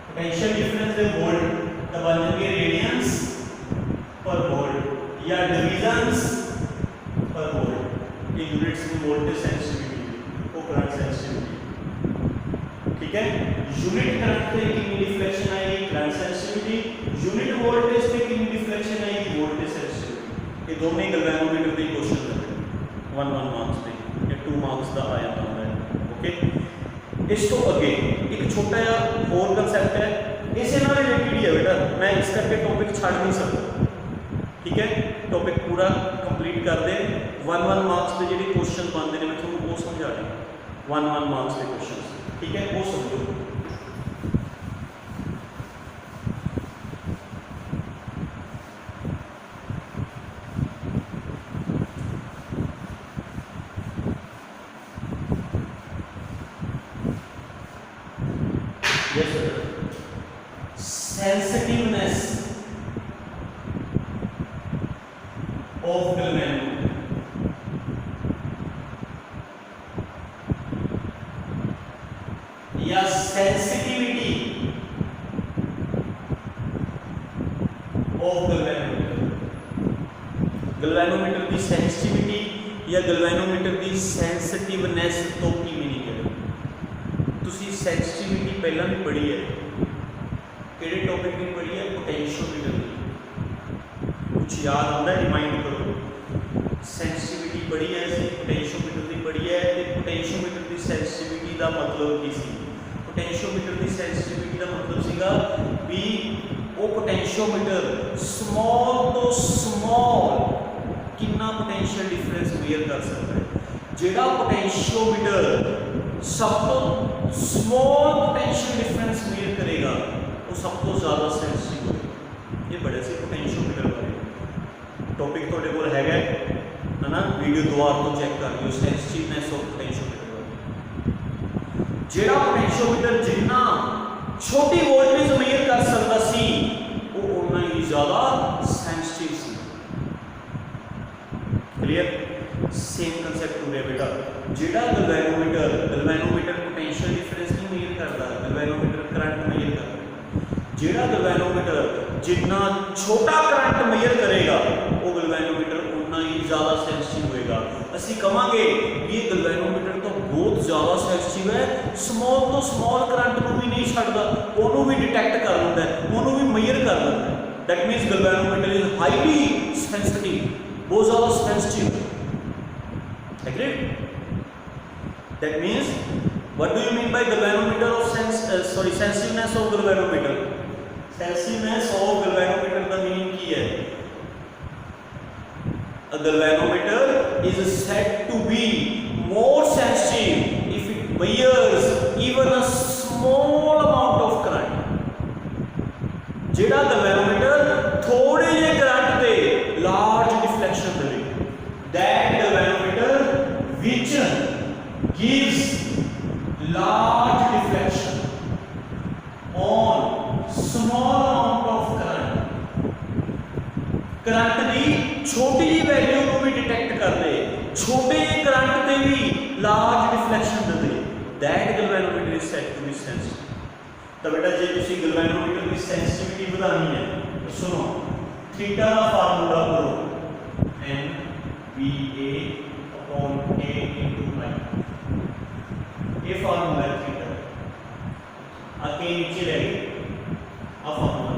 potential difference दे वोल्ट, तब बन जाएंगे रेडियंस पर वोल्ट या डिवीजंस पर वोल्ट। ये यूनिट्स की वोल्टेज सेंसिटिविटी को करंट सेंसिटिविटी। ठीक है, यूनिट करंट पे कितनी डिफ्लेक्शन आएगी करंट सेंसिटिविटी, यूनिट वोल्टेज पे कितनी डिफ्लेक्शन आएगी वोल्टेज सेंसिटिविटी। ये दोनों ही गैल्वेनोमीटर के क्वेश्चन है 1 मार्क्स पे या 2 मार्क्स का आया था। ओके, इस तो अगे एक छोटा जिहा होर कंसैप्ट है, इस नाल रिलेटेड ही है बेटा, मैं इस करके टॉपिक छड़ नहीं सकता, ठीक है। टॉपिक पूरा कंप्लीट कर दे, 1-1 मार्क्स के जो क्वेश्चन बनते हैं मैं थोड़ा वो समझा दें, 1-1 मार्क्स के क्वेश्चन, ठीक है, वो समझो। Sensitiveness of galvanometer, या sensitivity of galvanometer, galvanometer की sensitivity या galvanometer की sensitiveness तो की मीनिंग है। तुसी sensitivity पहला भी पढ़ी है, किहड़े टॉपिक की पढ़ी है, पोटेंशियोमीटर की, कुछ याद आता है, रिमाइंड करो। सेंसिटिविटी पढ़ी है, पोटेंशियोमीटर की पढ़ी है, तो पोटेंशियोमीटर की सेंसिटिविटी का मतलब की सी, पोटेंशियोमीटर की सेंसिटिविटी का मतलब सीगा भी वो पोटेंशियोमीटर स्मॉल तो स्मॉल कितना पोटेंशियल डिफरेंस मेजर कर सकता है। जेड़ा पोटेंशियोमीटर सब तो स्मॉल पोटेंशियल डिफरेंस मेजर करेगा वो सब तो ज़्यादा सेंसिटिव होगा। ये बड़े से पोटेंशियोमीटर बारे टॉपिक थोड़े को हैगा है ना, वीडियो दोबारा तो चेक कर लियो, सेंसिटिवनेस ऑफ पोटेंशियोमीटर बारे। जेड़ा पोटेंशियोमीटर जितना छोटी वोल्टेज मेजर कर सकता सी वो उतना ही ज़्यादा सेंसिटिव सी। क्लियर, सेम कंसेप्ट हो गया बेटा। जेड़ा गलवेनोमीटर पोटेंशियल डिफरेंस नहीं मेजर करता, गलवेनोमीटर करंट मेजर करता। जेड़ा गलवेनोमीटर जितना छोटा करंट मेजर करेगा वो गलवेनोमीटर उतना ही ज़्यादा सेंसिटिव होएगा। असी कहांगे ये गलवेनोमीटर तो बहुत ज़्यादा सेंसिटिव है, स्मॉल तो स्मॉल करंट को भी नहीं छड्डदा, उन्होंने भी डिटेक्ट कर लेंदा है, उन्होंने भी मेजर कर लेंदा है। That means galvanometer is highly sensitive, बहुत ज़्यादा sensitive. Agreed? That means what do you mean by galvanometer of sensitiveness of galvanometer? Sensitiveness of galvanometer का मीनिंग की है, a galvanometer is said to be more sensitive if it measures even a small amount of current। जेड़ा galvanometer थोड़े जे current ते large deflection देवे, that galvanometer which gives large deflection on small amount of current, current की छोटी जी value को भी detect कर दे, छोटे जे करंट ते भी लार्ज डिफ्लेक्शन दे, that galvanometer is said to be sensitive. तो बेटा जे तुसी गलवेनोमीटर की सेंसिटिविटी बढ़ानी है तो सुनो, थीटा का फार्मूला करो NVA/A into I, ये फार्मूला है थीटा, आके नीचे रह आ फार्मूला।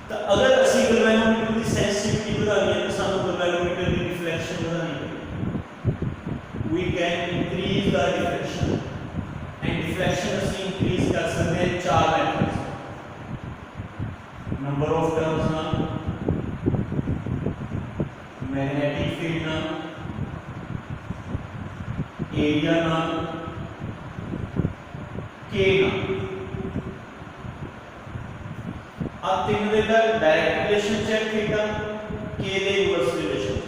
तो अगर असी गलवेनोमीटर की सेंसिटिविटी बढ़ानी है तो सानू गलवेनोमीटर की डिफ्लेक्शन बढ़ानी है। We can increase the deflection, and deflection असी इंक्रीज कर सकते हैं चार मेथड्स, नंबर ऑफ टर्म्स ना, मैग्नेटिक फील्ड ना, एरिया ना, के ना। अब तीन दे दा डायरेक्ट रिलेशनशिप थीटा, के दे इनवर्स रिलेशनशिप।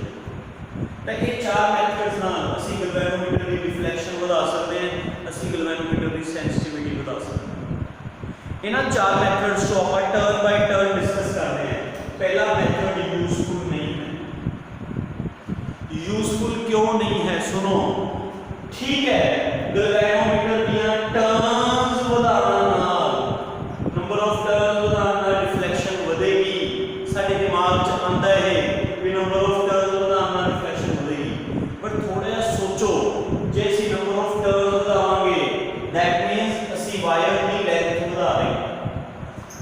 तो ये चार मेथड्स नाल ਅਸੀਂ गलवेनोमीटर ਦੀ डिफ्लेक्शन ਵਧਾ ਸਕਦੇ ਹਾਂ, ਅਸੀਂ गलवेनोमीटर ਦੀ सेंसिटिविटी ਵਧਾ ਸਕਦੇ ਹਾਂ। ਇਹਨਾਂ ਚਾਰ मेथड्स को ਆਪਾਂ टर्न बाय टर्न डिस्कस करते हैं। पहला मेथड यूजफुल नहीं है। यूजफुल क्यों नहीं है सुनो, ठीक है, गलवेनोमीटर ਦੀਆਂ टर्न्स ਵਧਾਉਣ ਨਾਲ, नंबर ऑफ टर्न्स ਵਧਾਉਣ ਨਾਲ डिफ्लेक्शन ਵਧੇਗੀ। ਸਾਡੇ ਦਿਮਾਗ 'ਚ ਆਂਦਾ ਹੈ ਵੀ नंबर ऑफ टर्न्स ਵਧਾਉਣ ਨਾਲ डिफ्लेक्शन ਵਧੇਗੀ, ਪਰ ਥੋੜਾ ਜਿਹਾ ਸੋਚੋ, ਜੇ ਅਸੀਂ नंबर ऑफ टर्न्स ਵਧਾਵਾਂਗੇ दैट मींस ਅਸੀਂ ਵਾਇਰ ਦੀ ਲੈਂਥ ਵਧਾ ਰਹੇ ਹਾਂ।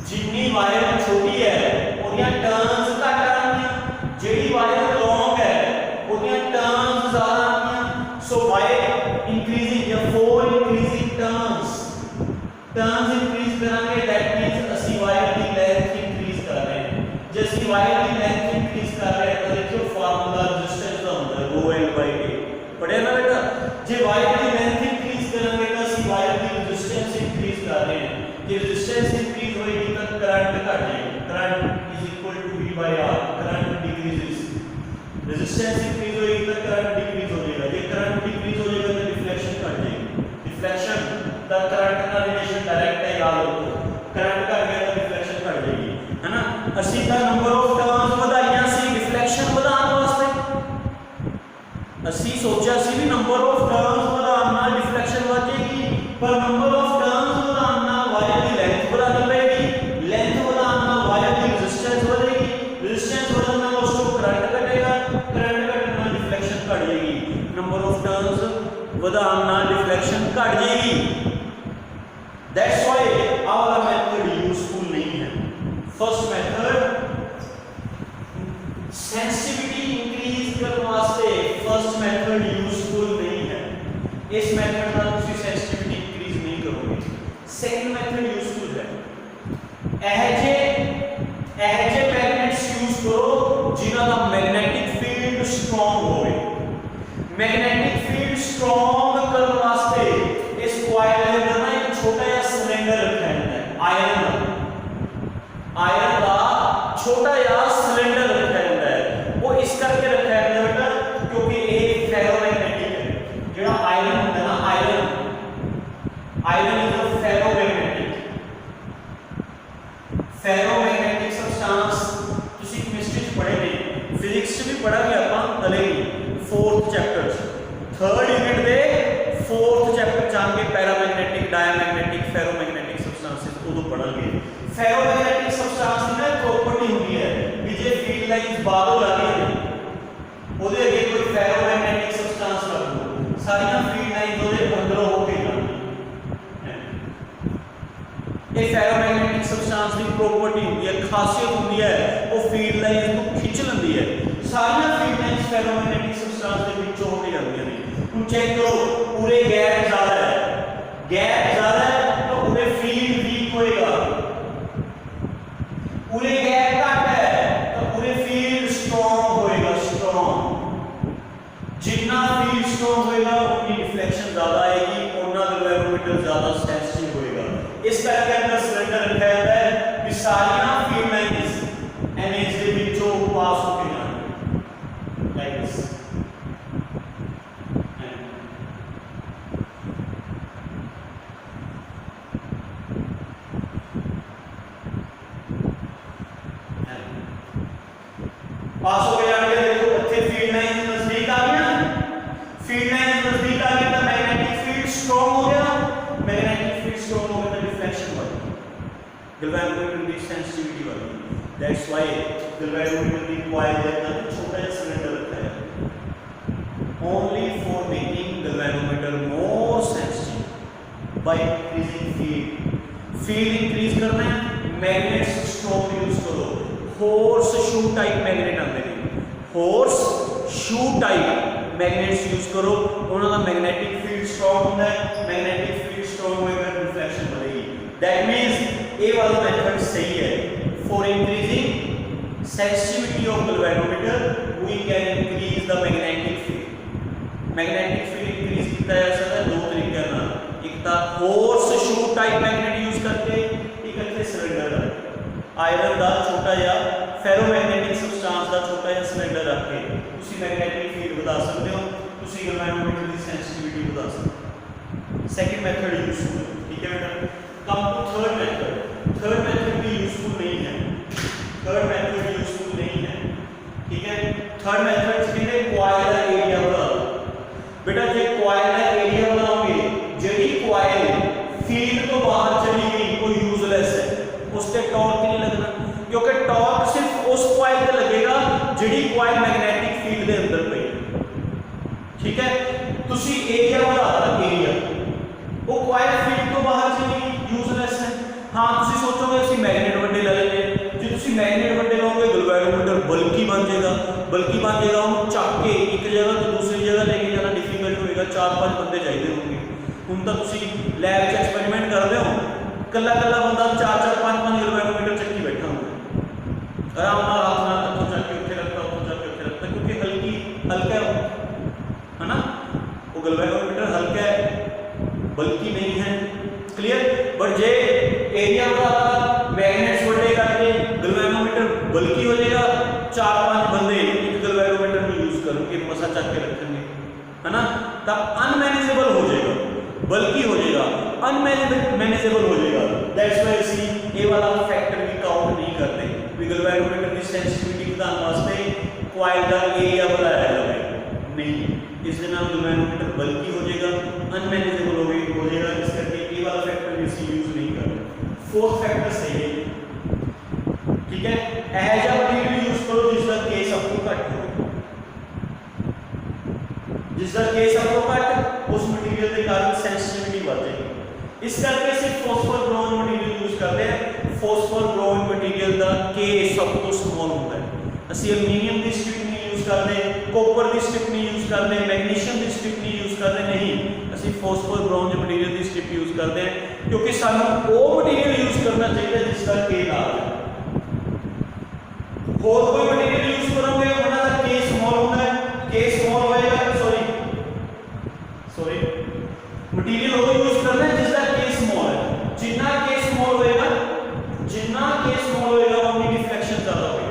ਜਿੰਨੀ ਵਾਇਰ ਛੋਟੀ ਹੈ ਉਹਦੀਆਂ ਟਰन्स ਘੱਟ ਆਣਗੀਆਂ, ਜਿਹੜੀ ਵਾਇਰ ਲੌਂਗ ਹੈ ਉਹਦੀਆਂ टर्न्स ਜ਼ਿਆਦਾ आएंगे। So by increasing, therefore increasing term turns increase करांगे दैट मींस ਅਸੀਂ वायर ਦੀ लेंथ इंक्रीज कर रहे हैं। ਜੇ ਅਸੀਂ वायर ਦੀ लेंथ इंक्रीज कर रहे हैं तो देखियो फार्मूला रेजिस्टेंस ਦਾ ਹੁੰਦਾ है ρl/a पढ़िया ना बेटा। ਜੇ वायर ਦੀ लेंथ इंक्रीज करांगे तो ਅਸੀਂ वायर ਦੀ रेजिस्टेंस इंक्रीज कर रहे हैं। ਜੇ रेजिस्टेंस इंक्रीज होएगी तो करंट घट जाएगा। Current is equal to v/r। Current decreases, resistance increase होएगी तो करंट डिक्रीज हो जाएगा। ਜੇ करंट डिक्रीज हो जाएगा तो डिफ्लेक्शन घट जाएगी। डिफ्लेक्शन द करंट का रिलेशन डायरेक्ट है, याद रखो। करंट घट गया तो डिफ्लेक्शन घट जाएगी, है ना। ਅਸੀਂ ਤਾਂ नंबर ऑफ टर्न्स ਵਧਾਈਆਂ ਸੀ डिफ्लेक्शन ਵਧਾਉਣ ਵਾਸਤੇ। ਅਸੀਂ ਸੋਚਿਆ ਸੀ ਵੀ ਨੰਬਰ ਆਫ ਟਰਨਸ ਵਧਾਉਣ ਨਾਲ ਡਿਫਲੈਕਸ਼ਨ ਵਧ ਜਾਏਗੀ, ਪਰ ਨੰਬਰ ਆਫ ਟਰਨਸ ਵਧਾਉਣ ਨਾਲ ਵਾਇਰ ਦੀ ਲੈਂਥ ਵਧਾਉਣੀ ਪਏਗੀ। ਲੈਂਥ ਵਧਾਉਣ ਨਾਲ ਵਾਇਰ ਦੀ ਰੈਜ਼ਿਸਟੈਂਸ ਵਧੇਗੀ। ਰੈਜ਼ਿਸਟੈਂਸ ਵਧਣ ਨਾਲ ਉਸ ਤੋਂ ਕਰੰਟ ਘਟੇਗਾ। ਕਰੰਟ ਘਟਣ ਨਾਲ ਡਿਫਲੈਕਸ਼ਨ ਘਟ ਜਾਏਗੀ। ਨੰਬਰ ਆਫ ਟਰਨਸ ਵਧਾਉਣ ਨਾਲ ਡਿਫਲੈਕਸ਼ਨ ਘਟ ਜਾਏਗੀ। दैट्स व्हाई आ वाला मेथड यूजफुल नहीं है। फर्स्ट मेथड सेंसिटिविटी इंक्रीज करने वास्ते फर्स्ट मेथड यूजफुल नहीं है। इस मेथड ਨਾਲ ਤੁਸੀਂ सेंसिटिविटी इंक्रीज नहीं करोगे। सेकंड मेथड यूजफुल है। ऐजे मैग्नेट्स यूज करो जिन्हां ਦਾ मैग्नेटिक फील्ड स्ट्रांग होवे। मैग्नेटिक फील्ड स्ट्रांग करने वास्ते इस कॉइल ਦੇ अंदर ना एक छोटा ਜਿਹਾ सिलेंडर रखा है आयरन का छोटा जिहा सिलेंडर रखा है। वो इस करके रखा है बेटा क्योंकि ये फेरोमैग्नेटिक है। जेड़ा आयरन होता है ना, iron is a ferromagnetic substance. ਤੁਸੀਂ केमिस्ट्री ਚ पढ़े ने, फिजिक्स ਚ भी पढ़ांगे ਆਪਾਂ हले फोर्थ चैप्टर थर्ड यूनिट दे फोर्थ चैप्टर जाके पैरामैग्नेटिक, डायमैग्नेटिक, फेरोमैग्नेटिक सब्सटेंसेस उदो पढ़ांगे। फेरोमैग्नेटिक सब्सटेंस की ना प्रॉपर्टी होती है कि जे फील्ड लाइंस बाहरों ला रही है ओदे अगे कोई फेरोमैग्नेटिक सब्सटेंस रख दो, सारियां फील्ड लाइंस ओदे अंदरों होके जाती है। ये फेरोमैग्नेटिक सब्सटेंस की प्रॉपर्टी होती है, खासियत होती है, वो फील्ड लाइंस को खिंच लेंदी है। सारियां फील्ड लाइंस फेरोमैग्नेटिक सब्सटेंस के विचों होके जाती हैं। तुम चेक करो पूरे गैप ज्यादा है तो पूरे फील्ड वीक होएगा। पूरे गैप घट है तो पूरे फील्ड स्ट्रांग होएगा। स्ट्रांग जितना फील्ड स्ट्रांग होएगा उतनी डिफ्लेक्शन ज्यादा आएगी, उतना गैल्वेनोमीटर ज्यादा सेंसिटिव होएगा। इस करके अंदर सिलेंडर रखा जाता है कि सारियां फील्ड लाइंस एनएच के विचों पास होके जाएंगी लाइक दिस। पास हो गया। देखो इतने फील्ड लाइन नजदीक आ गया, फील्ड लाइन नजदीक आ गया तो मैग्नेटिक फील्ड स्ट्रांग हो गया। मैग्नेटिक फील्ड स्ट्रांग हो गया तो डिफ्लेक्शन बढ़ गई, गैल्वेनोमीटर की सेंसिटिविटी बढ़ गई। दैट्स व्हाई गैल्वेनोमीटर की कॉइल के अंदर छोटा सा सिलेंडर रखा है only for making galvanometer more sensitive by increasing field increase करना है। मैग्नेट्स स्ट्रांग यूज करो। हॉर्स शू टाइप मैग्नेट आते हैं, horseshoe type magnets use करो, उन्होंने मैग्नेटिक फील्ड स्ट्रांग होता है। मैग्नेटिक फील्ड स्ट्रांग होएगा रिफ्लेक्शन बढ़ेगी। दैट मींस ए वाला मेथड सही है। For increasing sensitivity of galvanometer we can increase the magnetic field. Magnetic field increase किया जा सकता है दो तरीके ना, एक तो horse shoe type magnet use करके, एक इतने सिलेंडर आयरन का छोटा जिहा फेरोमैग्नेटिक सब्सटेंस का छोटा जिहा सिलेंडर रख के तुसी मैग्नेटिक फील्ड बता सकते हो, तुसी गैल्वेनोमीटर की सेंसिटिविटी बता सकते हो। सेकंड मेथड यूजफुल है, ठीक है बेटा। Come to third method. Third method भी यूजफुल नहीं है। थर्ड मेथड यूजफुल नहीं है, ठीक है। थर्ड मेथड कहते कॉइल का एरिया बढ़ा बेटा। जे कॉइल का एरिया बढ़ाओगे, जेडी कॉइल फील्ड तो बाहर चली गई वो यूजलेस है, उससे टॉर्क नहीं लगना, क्योंकि टॉर्क सिर्फ उस कॉइल पे लगेगा जिहड़ी कॉइल मैग्नेटिक फील्ड के अंदर पई। ठीक है, तुसी एरिया बढ़ाता, एरिया वो कॉइल फील्ड तो बाहर चली यूजलेस है। हाँ तुसी सोचोगे असि मैग्नेट वड्डे ले लेंगे, जे तुसी मैग्नेट वड्डे लोगे गैल्वेनोमीटर बल्कि बन जाएगा। बल्कि बन जाएगा, उन्हें चक के एक जगह तो दूसरी जगह लेके जाना डिफिकल्ट होएगा, 4-5 बंदे चाहिए होंगे। हुण तां तुसी लैब च एक्सपेरिमेंट करदे हो कला कला बंदा 4-4 5-5 गैल्वेनोमीटर चक्की बैठा होगा, आराम नाल हाथ नाल इत्थों चक के उत्थे रखता, उत्थों चक के उत्थे रखता, क्योंकि हल्का है ना, वो गैल्वेनोमीटर हल्का है, बल्कि नहीं है। क्लियर। बट जे एरिया वाला मैग्नेट्स बड़े करके गैल्वेनोमीटर बल्कि हो जाएगा, 4-5 बंदे एक गैल्वेनोमीटर में यूज करेंगे, मसा चक के रखेंगे, है ना, तब अनमैनेजेबल हो जाएगा, बल्कि हो जाएगा, अनमैनेजेबल हो जाएगा। दैट्स व्हाई सी ये वाला फैक्टर भी काउंट नहीं करते। गैल्वेनोमीटर की सेंसिटिविटी ਵਧਾਉਣ ਵਾਸਤੇ कॉइल का एरिया बढ़ाया जाए नहीं, इस दे नाल गैल्वेनोमीटर बल्कि हो जाएगा, अनमैनेजेबल हो जाएगा, इस करके ये वाला फैक्टर भी ਅਸੀਂ यूज नहीं करते। फोर्थ फैक्टर सही है, ठीक है। ऐसा मटेरियल यूज करो जिसका के सब तो घट हो, जिसका के सब तो घट, उस मटेरियल के कारण सेंसिटिविटी बढ़ जाएगी। इस करके सिर्फ फॉस्फोर ब्रोन मटेरियल यूज करते हैं। फॉस्फोर ब्रोन मटेरियल का के सब तो स्मॉल होता है। ਅਸੀਂ ਐਲੂਮੀਨੀਅਮ ਦੀ ਸਟ੍ਰਿਪ ਨਹੀਂ ਯੂਜ਼ ਕਰਦੇ, ਕਾਪਰ ਦੀ ਸਟ੍ਰਿਪ ਨਹੀਂ ਯੂਜ਼ ਕਰਦੇ, ਮੈਗਨੀਸ਼ੀਅਮ ਦੀ ਸਟ੍ਰਿਪ ਨਹੀਂ ਯੂਜ਼ ਕਰਦੇ, ਨਹੀਂ, ਅਸੀਂ ਫਾਸਫੋਰ ਬ੍ਰੌਂਜ ਮਟੀਰੀਅਲ ਦੀ ਸਟ੍ਰਿਪ ਯੂਜ਼ ਕਰਦੇ ਹਾਂ, ਕਿਉਂਕਿ ਸਾਨੂੰ ਉਹ ਮਟੀਰੀਅਲ ਯੂਜ਼ ਕਰਨਾ ਚਾਹੀਦਾ ਜਿਸ ਦਾ ਕੇ ਨਾਲ ਹੈ। ਹੋਰ ਕੋਈ ਮਟੀਰੀਅਲ ਯੂਜ਼ ਕਰੋਗੇ ਉਹਨਾਂ ਦਾ ਕੇ ਸਮਾਲ ਹੁੰਦਾ ਹੈ, ਕੇ ਸਮਾਲ ਹੋਏਗਾ, ਸੌਰੀ ਮਟੀਰੀਅਲ ਉਹ ਯੂਜ਼ ਕਰਨਾ ਹੈ ਜਿਸ ਦਾ ਕੇ ਸਮਾਲ ਹੈ। ਜਿੰਨਾ ਕੇ ਸਮਾਲ ਹੋਏਗਾ, ਉਨੀ ਡਿਫਲੈਕਸ਼ਨ ਜ਼ਿਆਦਾ ਹੋਏਗੀ,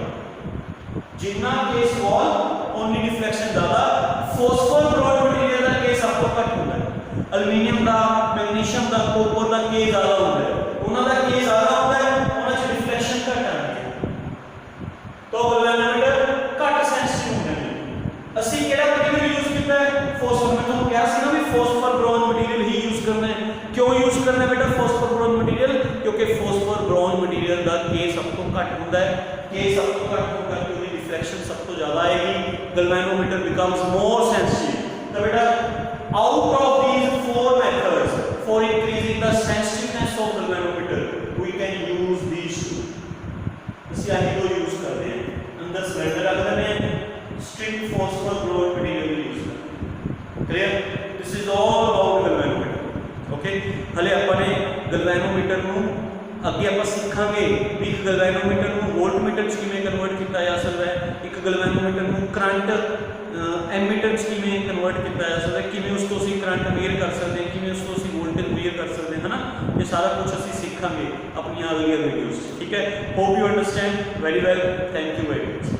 जिन्ना के स्मॉल ओनली डिफ्लेक्शन ज़्यादा। फॉस्फोर ब्रोन मटेरियल का के सब तो घट होता है, एल्यूमीनियम का, मैग्नीशियम का, कॉपर का के ज़्यादा होता है, उन्होंने के ज़्यादा होता है, उन्होंने डिफ्लेक्शन घट आती है, तो गैल्वेनोमीटर घट सेंसिटिव होते हैं। ਅਸੀਂ ਕਿਹੜਾ मटेरियल यूज किया है, फॉस्फोर। मैं तुहानू कहा सी ना भी फॉस्फोर ब्रोन मटेरियल ही यूज करना है। क्यों यूज करना है बेटा फॉस्फोर ब्रोन मटेरियल, क्योंकि फॉस्फोर ब्रोन मटेरियल का के सब तो घट होता है, के सब तो घट होकर रिफ्लेक्शन सब तो ज्यादा आएगी, गैल्वेनोमीटर बिकम्स मोर सेंसिटिव। तो बेटा out of these four methods for increasing the sensitiveness of galvanometer we can use these two। ਅਸੀਂ ਆਹੀ ਦੋ यूज करते हैं, अंदर सिलेंडर रख देते हैं, strip phosphor bronze material use करते हैं। Clear. This is all about galvanometer. Okay, हले ਆਪਾਂ ਨੇ गैल्वेनोमीटर ਨੂੰ ਅੱਗੇ ਆਪਾਂ ਸਿੱਖਾਂਗੇ ਵੀ ਇੱਕ ਗੈਲਵੇਨੋਮੀਟਰ ਨੂੰ ਵੋਲਟਮੀਟਰ 'ਚ ਕਿਵੇਂ ਕਨਵਰਟ ਕੀਤਾ ਜਾ ਸਕਦਾ ਹੈ, ਇੱਕ ਗੈਲਵੇਨੋਮੀਟਰ ਨੂੰ ਕਰੰਟ ਐਮੀਟਰ 'ਚ ਕਿਵੇਂ ਕਨਵਰਟ ਕੀਤਾ ਜਾ ਸਕਦਾ ਹੈ, ਕਿਵੇਂ ਉਸ ਤੋਂ ਅਸੀਂ ਕਰੰਟ ਮੇਜ਼ਰ ਕਰ ਸਕਦੇ ਹਾਂ, ਕਿਵੇਂ ਉਸ ਤੋਂ ਅਸੀਂ ਵੋਲਟੇਜ ਮੇਜ਼ਰ ਕਰ ਸਕਦੇ ਹਾਂ, ਹੈ ਨਾ। ਇਹ ਸਾਰਾ ਕੁਝ ਅਸੀਂ ਸਿੱਖਾਂਗੇ ਆਪਣੀਆਂ ਅਗਲੀਆਂ ਵੀਡੀਓਜ਼ 'ਚ, ਠੀਕ ਹੈ। Hope you understand very well. Thank you very much.